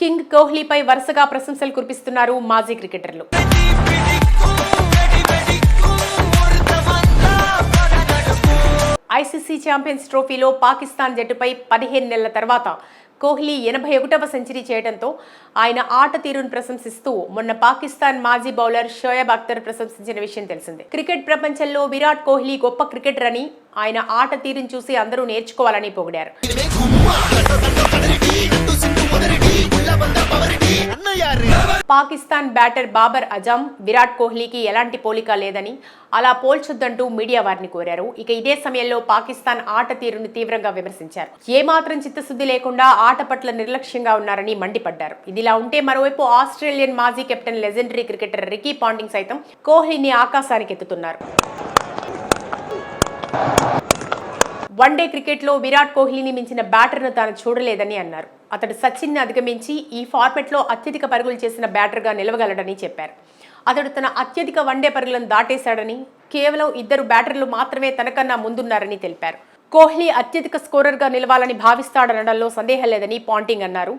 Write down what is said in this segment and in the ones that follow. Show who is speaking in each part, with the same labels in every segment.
Speaker 1: King కోహ్లీపై వరుసగా ప్రశంసలు కురిపిస్తున్నారు మాజీ క్రికెటర్లు. ఐసీసీ ఛాంపియన్స్ ట్రోఫీలో పాకిస్తాన్ జట్టుపై 15 నెలల తర్వాత కోహ్లీ 81వ సెంచరీ చేయడంతో ఆయన ఆట తీరును ప్రశంసిస్తూ మొన్న పాకిస్తాన్ మాజీ బౌలర్ షోయబ్ అఖ్తర్ ప్రశంసించిన విషయం తెలిసిందే. క్రికెట్ ప్రపంచంలో విరాట్ కోహ్లీ గొప్ప క్రికెటర్ అని, ఆయన ఆట తీరును చూసి అందరూ నేర్చుకోవాలని పొగిడారు. పాకిస్తాన్ బ్యాటర్ బాబర్ అజమ్ విరాట్ కోహ్లీకి ఎలాంటి పోలిక లేదని, అలా పోల్చొద్దంటూ మీడియా వారిని కోరారు. ఇక ఇదే సమయంలో పాకిస్తాన్ ఆట తీరును తీవ్రంగా విమర్శించారు. ఏమాత్రం చిత్తశుద్ధి లేకుండా ఆట పట్ల నిర్లక్ష్యంగా ఉన్నారని మండిపడ్డారు. ఇదిలా ఉంటే మరోవైపు ఆస్ట్రేలియన్ మాజీ captain legendary cricketer Ricky Ponting సైతం కోహ్లీని ఆకాశానికి ఎత్తుతున్నారు. వన్డే క్రికెట్లో విరాట్ కోహ్లీని మించిన బ్యాటర్ను తాను చూడలేదని అన్నారు. అతడు సచిన్ ని అధిగమించి ఈ ఫార్మెట్లో అత్యధిక పరుగులు చేసిన బ్యాటర్గా నిలవగలడని చెప్పారు. అతడు తన అత్యధిక వన్డే పరుగులను దాటేశాడని, కేవలం 2 బ్యాటర్లు మాత్రమే తనకన్నా ముందున్నారని తెలిపారు. కోహ్లీ అత్యధిక స్కోరర్గా నిలవాలని భావిస్తాడనడంలో సందేహం లేదని పాంటింగ్ అన్నారు.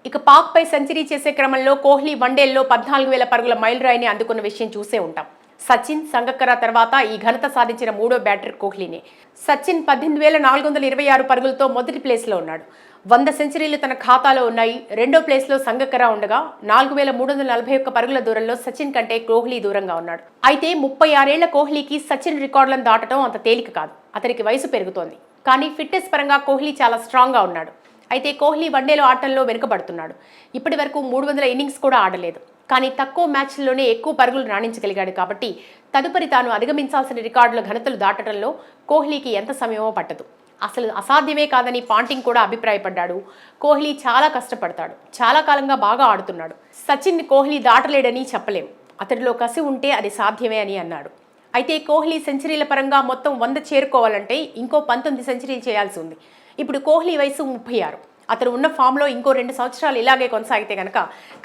Speaker 1: ఇక పాక్ పై సెంచరీ చేసే క్రమంలో కోహ్లీ వన్డేల్లో 14,000 పరుగుల మైలురాయిని అందుకున్న విషయం చూసే ఉంటాం. సచిన్, సంగక్కర తర్వాత ఈ ఘనత సాధించిన 3వ బ్యాటర్ కోహ్లీనే. సచిన్ 18,426 పరుగులతో మొదటి ప్లేస్లో ఉన్నాడు. 100 సెంచరీలు తన ఖాతాలో ఉన్నాయి. 2వ ప్లేస్లో సంగక్కర ఉండగా 4,341 పరుగుల దూరంలో సచిన్ కంటే కోహ్లీ దూరంగా ఉన్నాడు. అయితే 36 ఏళ్ల కోహ్లీకి సచిన్ రికార్డులను దాటడం అంత తేలిక కాదు. అతనికి వయసు పెరుగుతోంది. కానీ ఫిట్నెస్ పరంగా కోహ్లీ చాలా స్ట్రాంగ్గా ఉన్నాడు. అయితే కోహ్లీ వన్డేలో ఆటల్లో వెనుకబడుతున్నాడు. ఇప్పటి వరకు 300 ఇన్నింగ్స్ కూడా ఆడలేదు. కానీ తక్కువ మ్యాచ్ల్లోనే ఎక్కువ పరుగులు రాణించగలిగాడు. కాబట్టి తదుపరి తాను అధిగమించాల్సిన రికార్డుల ఘనతలు దాటడంలో కోహ్లీకి ఎంత సమయమో పట్టదు. అసలు అసాధ్యమే కాదని పాంటింగ్ కూడా అభిప్రాయపడ్డాడు. కోహ్లీ చాలా కష్టపడతాడు, చాలా కాలంగా బాగా ఆడుతున్నాడు. సచిన్ని కోహ్లీ దాటలేడని చెప్పలేం. అతడిలో కసి ఉంటే అది సాధ్యమే అని అన్నాడు. అయితే కోహ్లీ సెంచరీల పరంగా మొత్తం 100 చేరుకోవాలంటే ఇంకో 19 సెంచరీలు చేయాల్సి ఉంది. ఇప్పుడు కోహ్లీ వయసు 36. అతను ఉన్న ఫామ్లో ఇంకో 2 సంవత్సరాలు ఇలాగే కొనసాగితే కనుక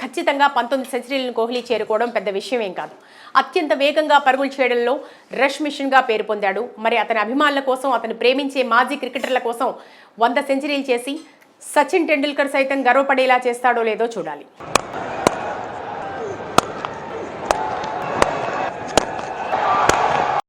Speaker 1: ఖచ్చితంగా 19 సెంచరీలను కోహ్లీ చేరుకోవడం పెద్ద విషయమేం కాదు. అత్యంత వేగంగా పరుగులు చేయడంలో రష్ మిషన్గా పేరు పొందాడు. మరి అతని అభిమానుల కోసం, అతను ప్రేమించే మాజీ క్రికెటర్ల కోసం 100 సెంచరీలు చేసి సచిన్ టెండూల్కర్ సైతం గర్వపడేలా చేస్తాడో లేదో చూడాలి.